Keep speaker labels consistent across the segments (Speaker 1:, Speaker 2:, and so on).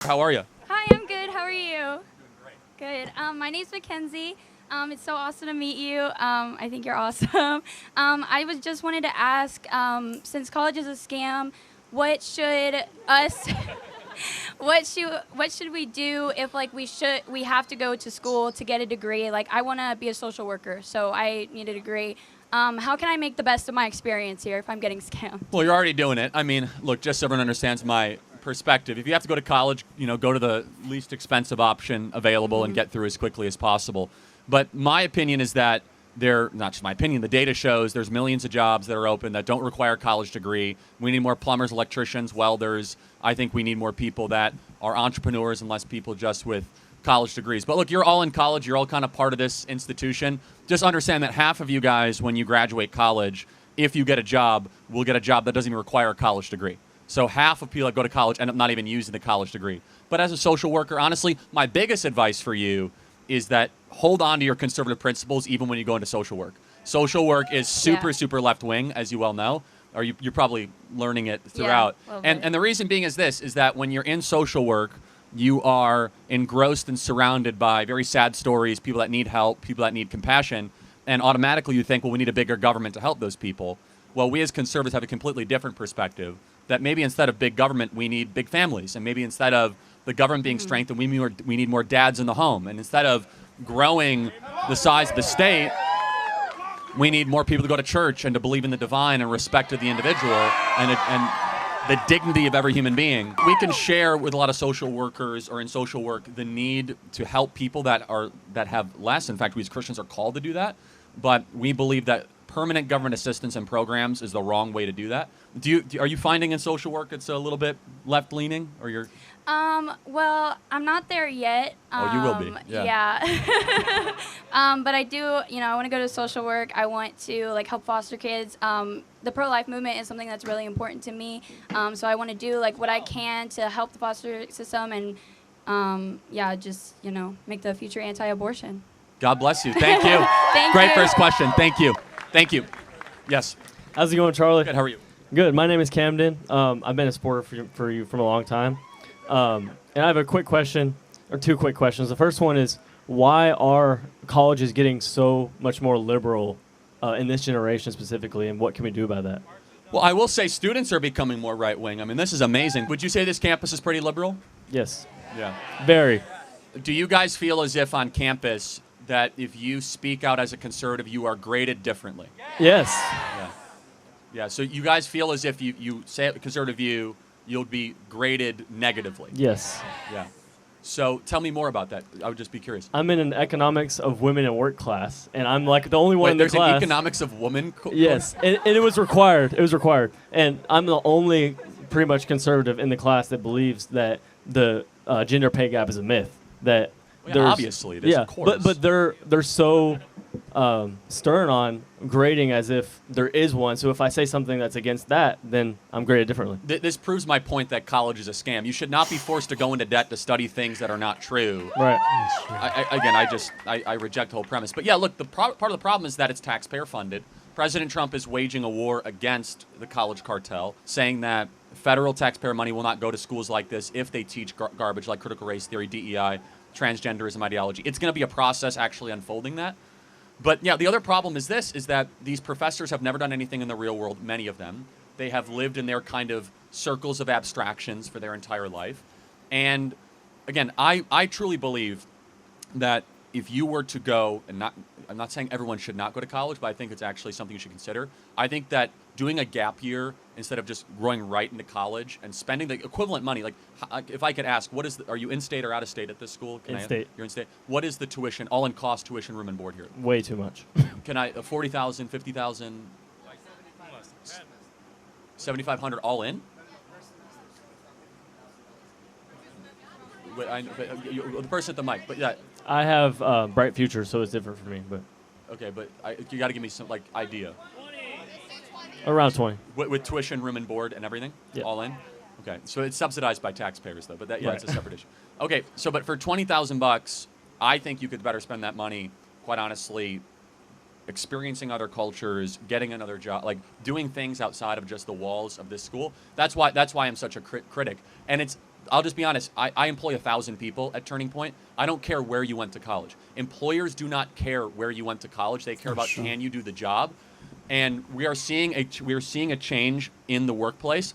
Speaker 1: How are you?
Speaker 2: Hi, I'm good. How are you? Good. My name's Mackenzie. It's so awesome to meet you. I think you're awesome. I was just wanted to ask, since college is a scam, what should us, what should we do if like we have to go to school to get a degree? Like I want to be a social worker, so I need a degree. How can I make the best of my experience here if I'm getting scammed?
Speaker 1: Well, you're already doing it. I mean, look, just so everyone understands my perspective, if you have to go to college, go to the least expensive option available and get through as quickly as possible. But my opinion is that not just my opinion, the data shows there's millions of jobs that are open that don't require a college degree. We need more plumbers, electricians, welders. I think we need more people that are entrepreneurs and less people just with college degrees. But look, you're all in college. You're all kind of part of this institution. Just understand that half of you guys, when you graduate college, if you get a job, will get a job that doesn't even require a college degree. So half of people that go to college end up not even using the college degree. But as a social worker, honestly, my biggest advice for you is that hold on to your conservative principles even when you go into social work. Social work is super left wing, as you well know, or you're probably learning it throughout.
Speaker 2: Yeah, a little bit.
Speaker 1: And the reason being is this, is that when you're in social work, you are engrossed and surrounded by very sad stories, people that need help, people that need compassion, and automatically you think, well, we need a bigger government to help those people. Well, we as conservatives have a completely different perspective, that maybe instead of big government, we need big families, and maybe instead of the government being strengthened, we need more dads in the home, and instead of growing the size of the state, we need more people to go to church and to believe in the divine and respect of the individual and the dignity of every human being. We can share with a lot of social workers or in social work the need to help people that have less. In fact, we as Christians are called to do that, but we believe that permanent government assistance and programs is the wrong way to do that. Are you finding in social work it's a little bit left leaning, or you're?
Speaker 2: Well, I'm not there yet.
Speaker 1: Oh, you will be.
Speaker 2: Yeah. But I do, I want to go to social work. I want to like help foster kids. The pro-life movement is something that's really important to me. So I want to do like what I can to help the foster system and, just, make the future anti-abortion.
Speaker 1: God bless you. Thank you.
Speaker 2: Thank
Speaker 1: Great
Speaker 2: you.
Speaker 1: first question. Thank you. Thank you. Yes.
Speaker 3: How's it going, Charlie?
Speaker 1: Good. How are you?
Speaker 3: Good. My name is Camden. I've been a supporter for you from a long time. And I have a quick question, or two quick questions. The first one is, why are colleges getting so much more liberal in this generation specifically, and what can we do about that?
Speaker 1: Well, I will say students are becoming more right-wing. I mean, this is amazing. Would you say this campus is pretty liberal?
Speaker 3: Yes.
Speaker 1: Yeah.
Speaker 3: Very.
Speaker 1: Do you guys feel as if on campus that if you speak out as a conservative, you are graded differently?
Speaker 3: Yes.
Speaker 1: Yeah. Yeah. So you guys feel as if you say a conservative view, you'll be graded negatively?
Speaker 3: Yes.
Speaker 1: Yeah. So tell me more about that. I would just be curious.
Speaker 3: I'm in an economics of women and work class, and I'm like the only one
Speaker 1: Wait,
Speaker 3: in the
Speaker 1: there's
Speaker 3: class.
Speaker 1: an economics of woman
Speaker 3: Yes, and it was required. It was required, and I'm the only pretty much conservative in the class that believes that the gender pay gap is a myth. That
Speaker 1: Well,
Speaker 3: there's
Speaker 1: obviously it is,
Speaker 3: yeah,
Speaker 1: of course.
Speaker 3: but they're so stern on grading as if there is one. So if I say something that's against that, then I'm graded differently.
Speaker 1: This proves my point that college is a scam. You should not be forced to go into debt to study things that are not true.
Speaker 3: Right.
Speaker 1: I reject the whole premise. But yeah, look, part of the problem is that it's taxpayer funded. President Trump is waging a war against the college cartel, saying that federal taxpayer money will not go to schools like this if they teach garbage like critical race theory, DEI, transgenderism ideology. It's going to be a process actually unfolding that. But yeah, the other problem is that these professors have never done anything in the real world, many of them. They have lived in their kind of circles of abstractions for their entire life. And again, I truly believe that if you were to go, and I'm not saying everyone should not go to college, but I think it's actually something you should consider. I think that doing a gap year instead of just going right into college and spending the equivalent money, like if I could ask, are you in state or out of state at this school?
Speaker 3: In-state.
Speaker 1: You're in state. What is the tuition, all-in cost tuition, room and board here?
Speaker 3: Way too much.
Speaker 1: Can I 40,000, 50,000, 7,500 all in? Wait, the person at the mic, but yeah.
Speaker 3: I have bright future, so it's different for me, but
Speaker 1: Okay, but you got to give me some idea.
Speaker 3: around 20.
Speaker 1: With tuition, room and board, and everything,
Speaker 3: Yeah.
Speaker 1: all in. Okay, so it's subsidized by taxpayers though, but that
Speaker 3: Right.
Speaker 1: it's a separate issue. Okay, so but for $20,000, I think you could better spend that money, quite honestly, experiencing other cultures, getting another job, like doing things outside of just the walls of this school. That's why I'm such a critic. And it's I'll just be honest. I employ 1,000 people at Turning Point. I don't care where you went to college. Employers do not care where you went to college. They care about can you do the job. And we are seeing a change in the workplace,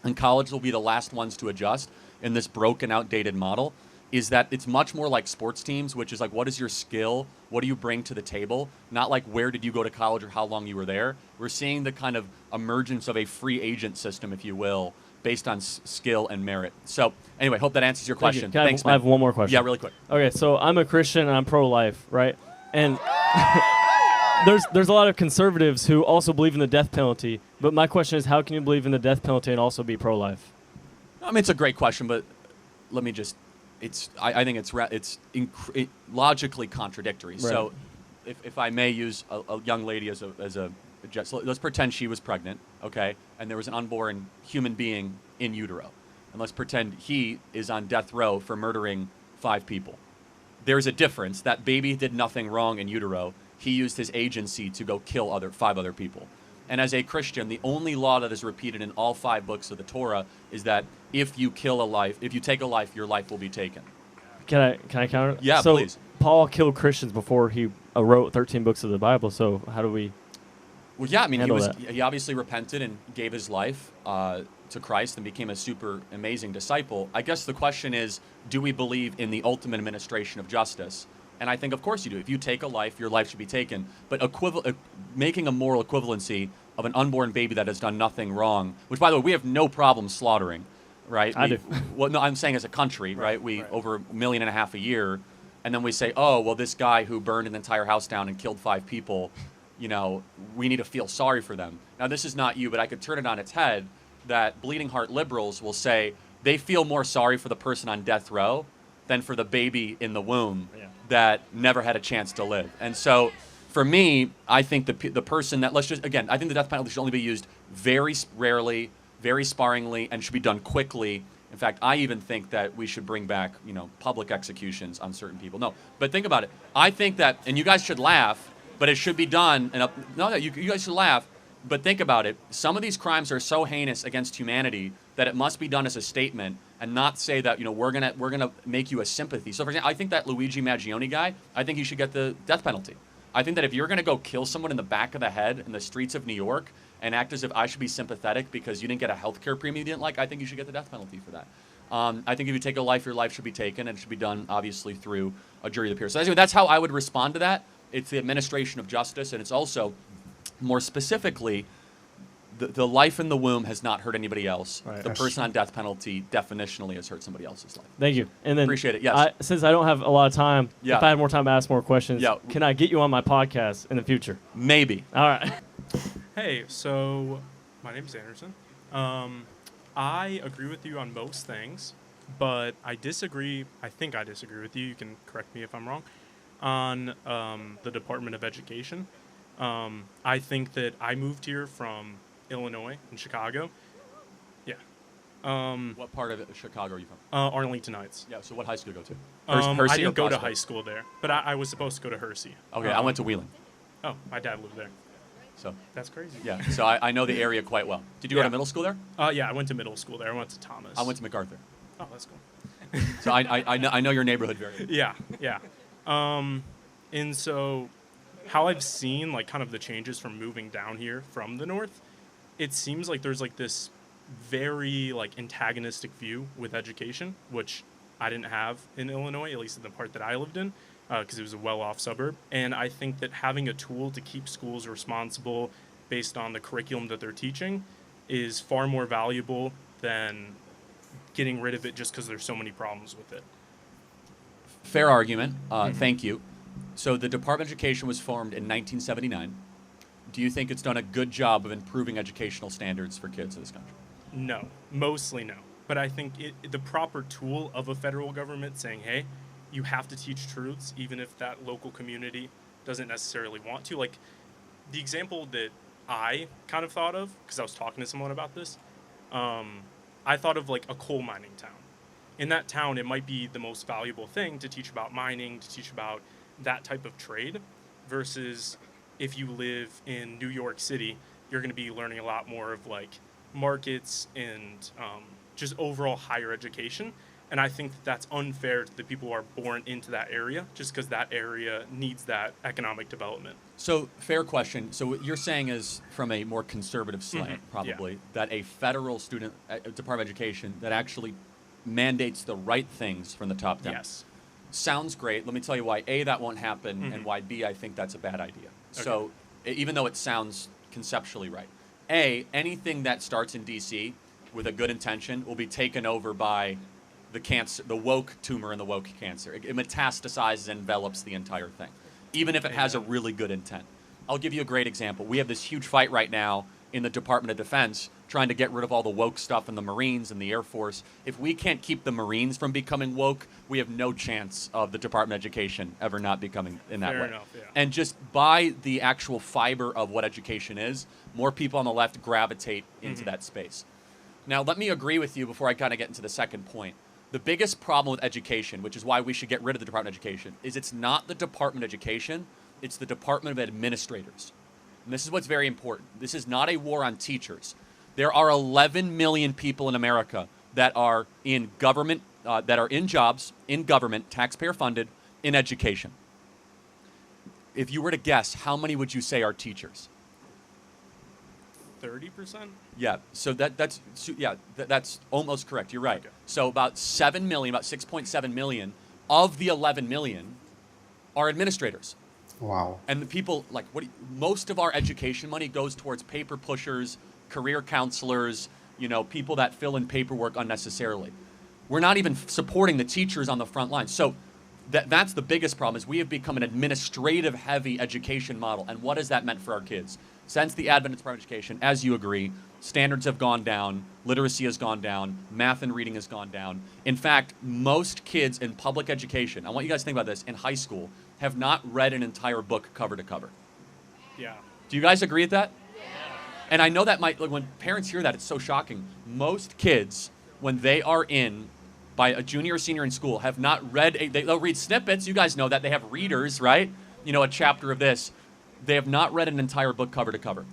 Speaker 1: and colleges will be the last ones to adjust in this broken, outdated model. Is that it's much more like sports teams, which is like, what is your skill? What do you bring to the table? Not like where did you go to college or how long you were there. We're seeing the kind of emergence of a free agent system, if you will, based on skill and merit. So anyway, hope that answers your question. Thanks, man.
Speaker 3: I have one more question.
Speaker 1: Yeah, really quick.
Speaker 3: Okay, so I'm a Christian and I'm pro-life, right? And there's a lot of conservatives who also believe in the death penalty. But my question is, how can you believe in the death penalty and also be pro-life?
Speaker 1: I mean, it's a great question, but let me just. I think it's logically contradictory. Right. So, if I may use a young lady as a so let's pretend she was pregnant, okay, and there was an unborn human being in utero, and let's pretend he is on death row for murdering 5 people. There's a difference. That baby did nothing wrong in utero. He used his agency to go kill 5 other people. And as a Christian, the only law that is repeated in all 5 books of the Torah is that if you kill a life, if you take a life, your life will be taken.
Speaker 3: Can I counter?
Speaker 1: Yeah,
Speaker 3: so
Speaker 1: please.
Speaker 3: Paul killed Christians before he wrote 13 books of the Bible. So how do we?
Speaker 1: Well, yeah, I mean,
Speaker 3: that?
Speaker 1: He obviously repented and gave his life to Christ and became a super amazing disciple. I guess the question is, do we believe in the ultimate administration of justice? And I think, of course, you do. If you take a life, your life should be taken. But making a moral equivalency of an unborn baby that has done nothing wrong, which, by the way, we have no problem slaughtering, right?
Speaker 3: I do.
Speaker 1: Well, no, I'm saying as a country, right? Over 1.5 million a year, and then we say, oh, well, this guy who burned an entire house down and killed 5 people, we need to feel sorry for them. Now, this is not you, but I could turn it on its head that bleeding heart liberals will say they feel more sorry for the person on death row than for the baby in the womb that never had a chance to live. And so, for me, I think the person that, I think the death penalty should only be used very rarely, very sparingly, and should be done quickly. In fact, I even think that we should bring back, public executions on certain people. No, but think about it. I think that, and you guys should laugh, but it should be done. You guys should laugh, but think about it. Some of these crimes are so heinous against humanity that it must be done as a statement and not say that, we're gonna make you a sympathy. So, for example, I think that Luigi Maggioni guy, I think he should get the death penalty. I think that if you're gonna go kill someone in the back of the head in the streets of New York and act as if I should be sympathetic because you didn't get a health care premium you didn't like, I think you should get the death penalty for that. I think if you take a life, your life should be taken, and it should be done, obviously, through a jury of the peers. So that's how I would respond to that. It's the administration of justice, and it's also, more specifically, the life in the womb has not hurt anybody else. Right. The person on death penalty definitionally has hurt somebody else's life.
Speaker 3: Thank you. And then
Speaker 1: appreciate it. Yes.
Speaker 3: Since I don't have a lot of time, if I had more time to ask more questions, can I get you on my podcast in the future?
Speaker 1: Maybe.
Speaker 3: All right.
Speaker 4: Hey, so my name's Anderson. I agree with you on most things, but I disagree. I think I disagree with you. You can correct me if I'm wrong. On the Department of Education. I think that I moved here from Illinois in Chicago. Yeah.
Speaker 1: What part of Chicago are you from?
Speaker 4: Arlington Heights.
Speaker 1: Yeah, so what high school do you go
Speaker 4: to?
Speaker 1: Hersey
Speaker 4: I didn't go to
Speaker 1: Prospect?
Speaker 4: high school there, but I was supposed to go to Hersey.
Speaker 1: Okay, I went to Wheeling.
Speaker 4: Oh, my dad lived there.
Speaker 1: So
Speaker 4: that's crazy.
Speaker 1: Yeah, so I know the area quite well. Did you go to middle school there?
Speaker 4: Yeah, I went to middle school there. I went to Thomas.
Speaker 1: I went to MacArthur.
Speaker 4: Oh, that's cool.
Speaker 1: So I know your neighborhood very well.
Speaker 4: Yeah. And so how I've seen like kind of the changes from moving down here from the north, it seems like there's like this very like antagonistic view with education, which I didn't have in Illinois, at least in the part that I lived in, because it was a well-off suburb. And I think that having a tool to keep schools responsible based on the curriculum that they're teaching is far more valuable than getting rid of it just because there's so many problems with it.
Speaker 1: Fair argument. Thank you. So the Department of Education was formed in 1979. Do you think it's done a good job of improving educational standards for kids in this country?
Speaker 4: No, mostly no. But I think the proper tool of a federal government saying, hey, you have to teach truths, even if that local community doesn't necessarily want to. Like, the example that I kind of thought of, because I was talking to someone about this, I thought of, like, a coal mining town. In that town, it might be the most valuable thing to teach about mining, to teach about that type of trade, versus if you live in New York City, you're going to be learning a lot more of, like, markets and just overall higher education. And I think that's unfair to the people who are born into that area, just because that area needs that economic development.
Speaker 1: So, fair question. So, what you're saying is, from a more conservative slant, probably, that a federal student Department of Education that actually mandates the right things from the top down.
Speaker 4: Yes.
Speaker 1: Sounds great. Let me tell you why A, that won't happen, and why B, I think that's a bad idea.
Speaker 4: Okay.
Speaker 1: So, even though it sounds conceptually right, A, anything that starts in D.C. with a good intention will be taken over by the cancer, the woke tumor and the woke cancer. It metastasizes and envelops the entire thing, even if it has a really good intent. I'll give you a great example. We have this huge fight right now in the Department of Defense trying to get rid of all the woke stuff in the Marines and the Air Force. If we can't keep the Marines from becoming woke, we have no chance of the Department of Education ever not becoming in that
Speaker 4: Fair
Speaker 1: way.
Speaker 4: enough, yeah.
Speaker 1: And just by the actual fiber of what education is, more people on the left gravitate into that space. Now, let me agree with you before I kind of get into the second point. The biggest problem with education, which is why we should get rid of the Department of Education, is it's not the Department of Education, it's the Department of Administrators. And this is what's very important. This is not a war on teachers. There are 11 million people in America that are in government, that are in jobs, in government, taxpayer funded, in education. If you were to guess, how many would you say are teachers?
Speaker 4: 30%?
Speaker 1: Yeah, so that's almost correct. You're right.
Speaker 4: Okay.
Speaker 1: So about 7 million, about 6.7 million of the 11 million are administrators.
Speaker 5: Wow.
Speaker 1: And the people, like, most of our education money goes towards paper pushers, career counselors, people that fill in paperwork unnecessarily. We're not even supporting the teachers on the front line. So that's the biggest problem, is we have become an administrative-heavy education model. And what has that meant for our kids? Since the advent of Department of Education, as you agree, standards have gone down, literacy has gone down, math and reading has gone down. In fact, most kids in public education, I want you guys to think about this, in high school, have not read an entire book cover to cover.
Speaker 4: Yeah.
Speaker 1: Do you guys agree with that? Yeah. And I know that when parents hear that, it's so shocking. Most kids, when they are by a junior or senior in school, have not read, they'll read snippets. You guys know that. They have readers, right? A chapter of this. They have not read an entire book cover to cover.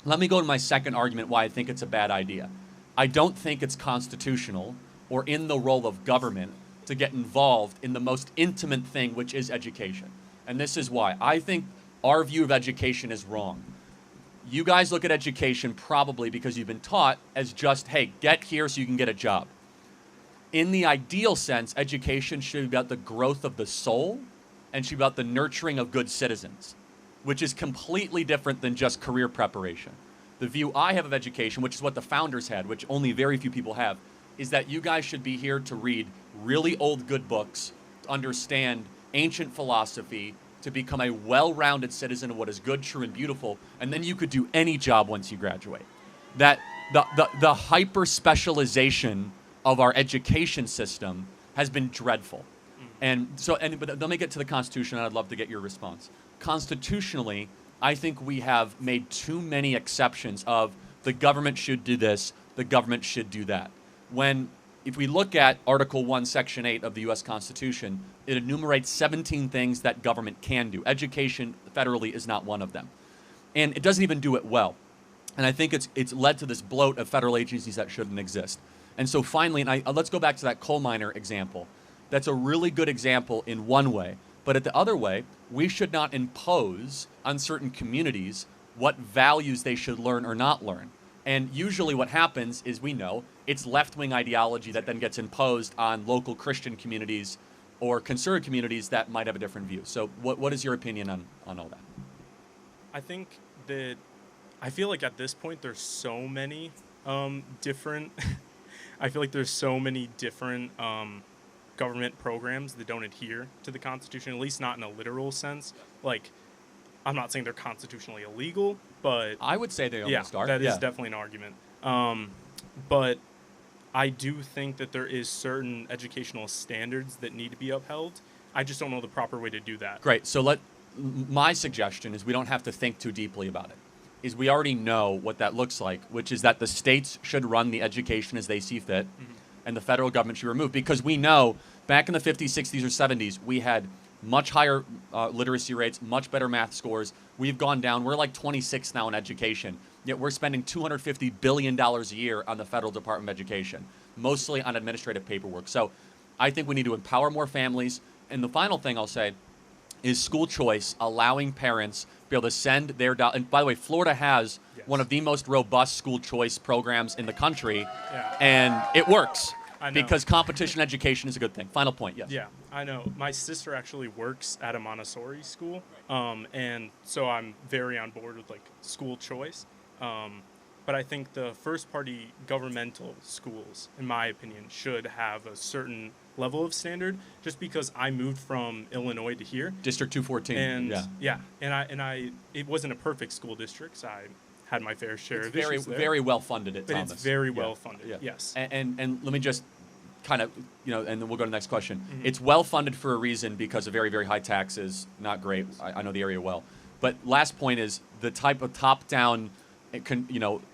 Speaker 1: Let me go to my second argument why I think it's a bad idea. I don't think it's constitutional or in the role of government to get involved in the most intimate thing, which is education. And this is why. I think our view of education is wrong. You guys look at education probably because you've been taught as just, hey, get here so you can get a job. In the ideal sense, education should be about the growth of the soul and should be about the nurturing of good citizens, which is completely different than just career preparation. The view I have of education, which is what the founders had, which only very few people have, is that you guys should be here to read really old good books, to understand ancient philosophy, to become a well-rounded citizen of what is good, true, and beautiful, and then you could do any job once you graduate. That the hyper-specialization of our education system has been dreadful. But let me get to the Constitution, and I'd love to get your response. Constitutionally, I think we have made too many exceptions of the government should do this, the government should do that. If we look at Article 1, Section 8 of the U.S. Constitution, it enumerates 17 things that government can do. Education federally is not one of them. And it doesn't even do it well. And I think it's led to this bloat of federal agencies that shouldn't exist. And so finally, let's go back to that coal miner example. That's a really good example in one way. But at the other way, we should not impose on certain communities what values they should learn or not learn. And usually what happens is, we know, it's left-wing ideology that then gets imposed on local Christian communities or conservative communities that might have a different view. So what is your opinion on all that?
Speaker 4: I feel like at this point there's so many different government programs that don't adhere to the Constitution, at least not in a literal sense. Like, I'm not saying they're constitutionally illegal, but
Speaker 1: I would say they almost are.
Speaker 4: That is definitely an argument. But I do think that there is certain educational standards that need to be upheld. I just don't know the proper way to do that.
Speaker 1: Great. So my suggestion is we don't have to think too deeply about it. Is we already know what that looks like, which is that the states should run the education as they see fit, and the federal government should remove. Because we know back in the 50s, 60s, or 70s, we had much higher literacy rates, much better math scores. We've gone down. We're like 26 now in education, yet we're spending $250 billion a year on the federal Department of Education. mostly on administrative paperwork. So I think we need to empower more families. And the final thing I'll say is school choice, allowing parents to be able to send their and by the way, Florida has one of the most robust school choice programs in the country, and it works because competition education is a good thing. Final point, yes.
Speaker 4: Yeah, I know. My sister actually works at a Montessori school, and so I'm very on board with like school choice. But I think the first-party governmental schools, in my opinion, should have a certain level of standard. Just because I moved from Illinois to here,
Speaker 1: District 214.
Speaker 4: and I it wasn't a perfect school district. So I had my fair share of
Speaker 1: very
Speaker 4: issues there.
Speaker 1: very well funded at
Speaker 4: But
Speaker 1: Thomas.
Speaker 4: it's very well funded.
Speaker 1: Yeah.
Speaker 4: Yes.
Speaker 1: And let me just kind of, and then we'll go to the next question.
Speaker 4: Mm-hmm.
Speaker 1: It's well funded for a reason because of very, very high taxes. Not great. I know the area well. But last point is the type of top-down,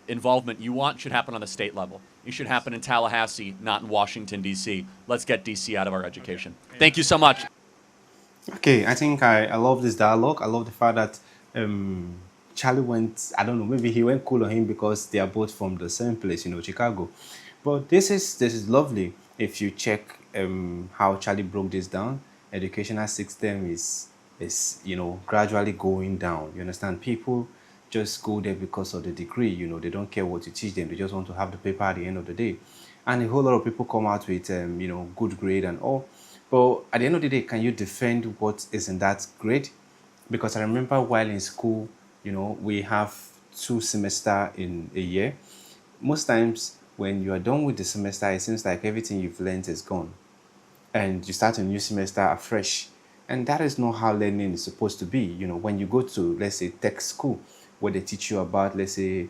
Speaker 1: involvement you want should happen on the state level. It should happen in Tallahassee, not in Washington, D.C. Let's get D.C. out of our education. Okay. Thank you so much.
Speaker 5: Okay, I think I love this dialogue. I love the fact that Charlie went, I don't know, maybe he went cool on him because they are both from the same place, Chicago. But this is lovely. If you check how Charlie broke this down, educational system is gradually going down. You understand? People just go there because of the degree. They don't care what you teach them. They just want to have the paper at the end of the day. And a whole lot of people come out with good grade and all. But at the end of the day, can you defend what is in that grade? Because I remember while in school, we have 2 semesters in a year. Most times when you are done with the semester, it seems like everything you've learned is gone. And you start a new semester afresh. And that is not how learning is supposed to be. When you go to, let's say, tech school, where they teach you about, let's say,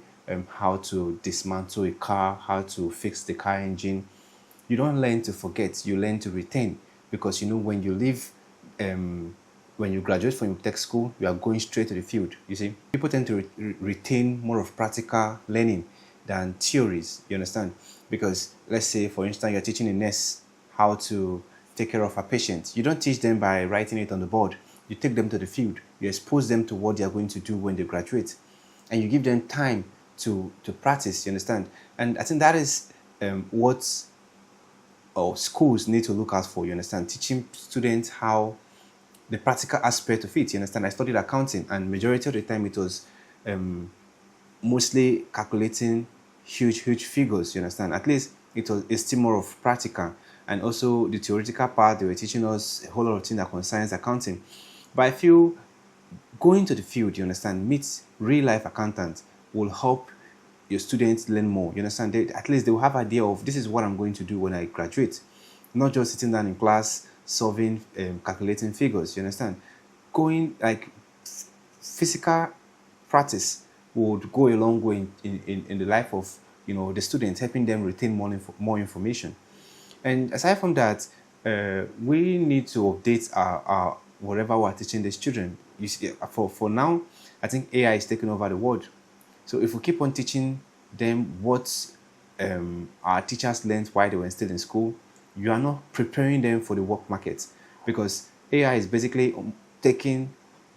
Speaker 5: how to dismantle a car, how to fix the car engine, you don't learn to forget, you learn to retain. Because, when you leave, when you graduate from tech school, you are going straight to the field, you see. People tend to retain more of practical learning than theories, you understand? Because, let's say, for instance, you're teaching a nurse how to take care of a patient. You don't teach them by writing it on the board. You take them to the field. You expose them to what they are going to do when they graduate. And you give them time to practice, you understand? And I think that is what schools need to look out for, you understand? Teaching students how the practical aspect of it, you understand? I studied accounting, and majority of the time it was mostly calculating huge figures, you understand? At least it's still more of practical. And also the theoretical part, they were teaching us a whole lot of things that concerns accounting. But I feel going to the field, you understand, meet real-life accountants will help your students learn more. You understand? At least they will have an idea of, this is what I'm going to do when I graduate. Not just sitting down in class, solving, calculating figures. You understand? Going, like, physical practice would go a long way in the life of, the students, helping them retain more information. And aside from that, we need to update our whatever we're teaching these children. You see, for now, I think AI is taking over the world. So if we keep on teaching them what our teachers learned while they were still in school, you are not preparing them for the work market, because AI is basically taking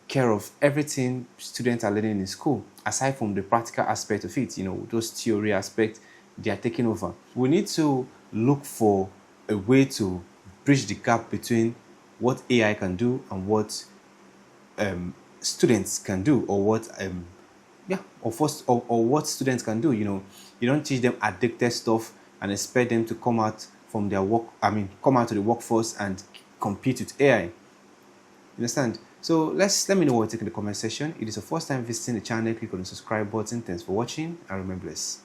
Speaker 5: care of everything students are learning in school, aside from the practical aspect of it. Those theory aspects, they are taking over. We need to look for a way to bridge the gap between what AI can do and what students can do, or what what students can do. You don't teach them addicted stuff and expect them to come out from their work. Come out to the workforce and compete with AI. You understand? So let me know what you think in the comment section. If it is your first time visiting the channel, click on the subscribe button. Thanks for watching, and remember this.